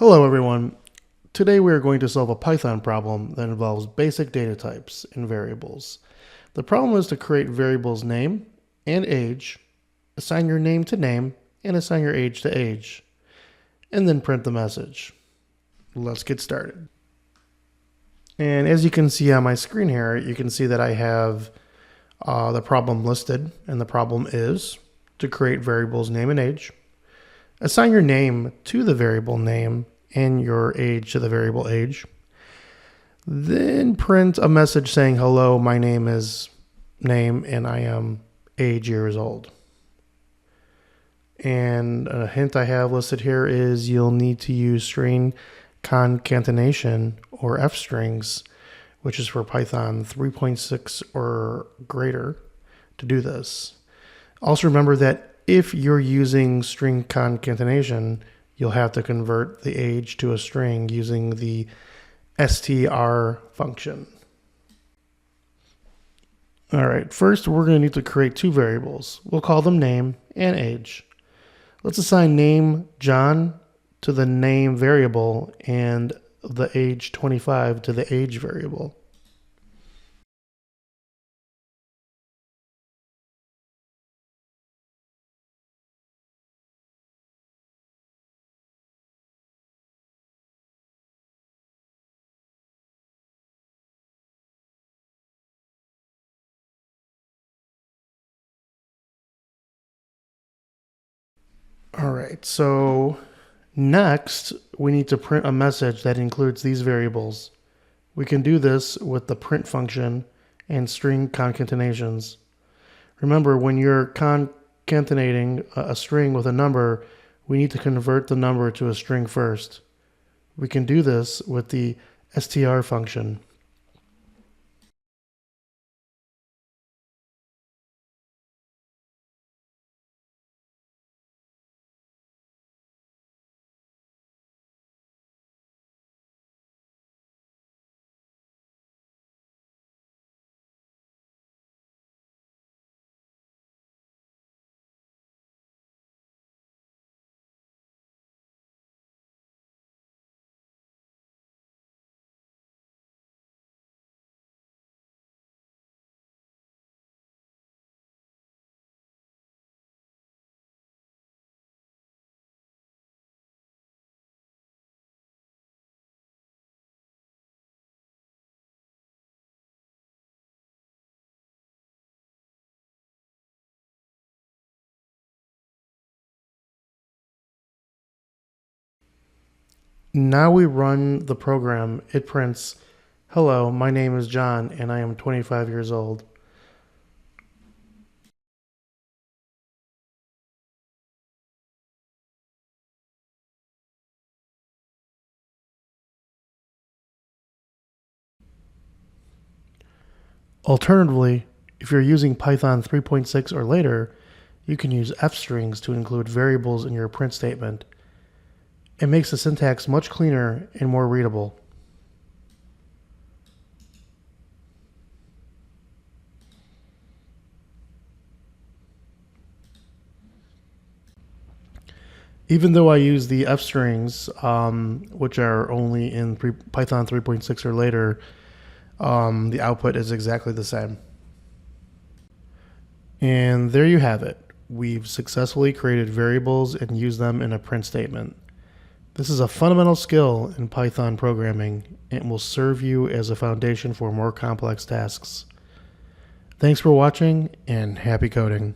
Hello everyone. Today we are going to solve a Python problem that involves basic data types and variables. The problem is to create variables name and age, assign your name to name, and assign your age to age, and then print the message. Let's get started. And as you can see on my screen here, you can see that I have the problem listed, and the problem is to create variables name and age. Assign your name to the variable name and your age to the variable age. Then print a message saying, hello, my name is name and I am age years old. And a hint I have listed here is you'll need to use string concatenation or F strings, which is for Python 3.6 or greater to do this. Also remember that if you're using string concatenation, you'll have to convert the age to a string using the str function. All right, first we're going to need to create two variables. We'll call them name and age. Let's assign name John to the name variable and the age 25 to the age variable. All right, so next we need to print a message that includes these variables. We can do this with the print function and string concatenations. Remember, when you're concatenating a string with a number, we need to convert the number to a string first. We can do this with the str function. Now we run the program. It prints, hello, my name is John and I am 25 years old. Alternatively, if you're using Python 3.6 or later, you can use F strings to include variables in your print statement. It makes the syntax much cleaner and more readable. Even though I use the F strings, which are only in Python 3.6 or later, the output is exactly the same. And there you have it. We've successfully created variables and used them in a print statement. This is a fundamental skill in Python programming and will serve you as a foundation for more complex tasks. Thanks for watching and happy coding.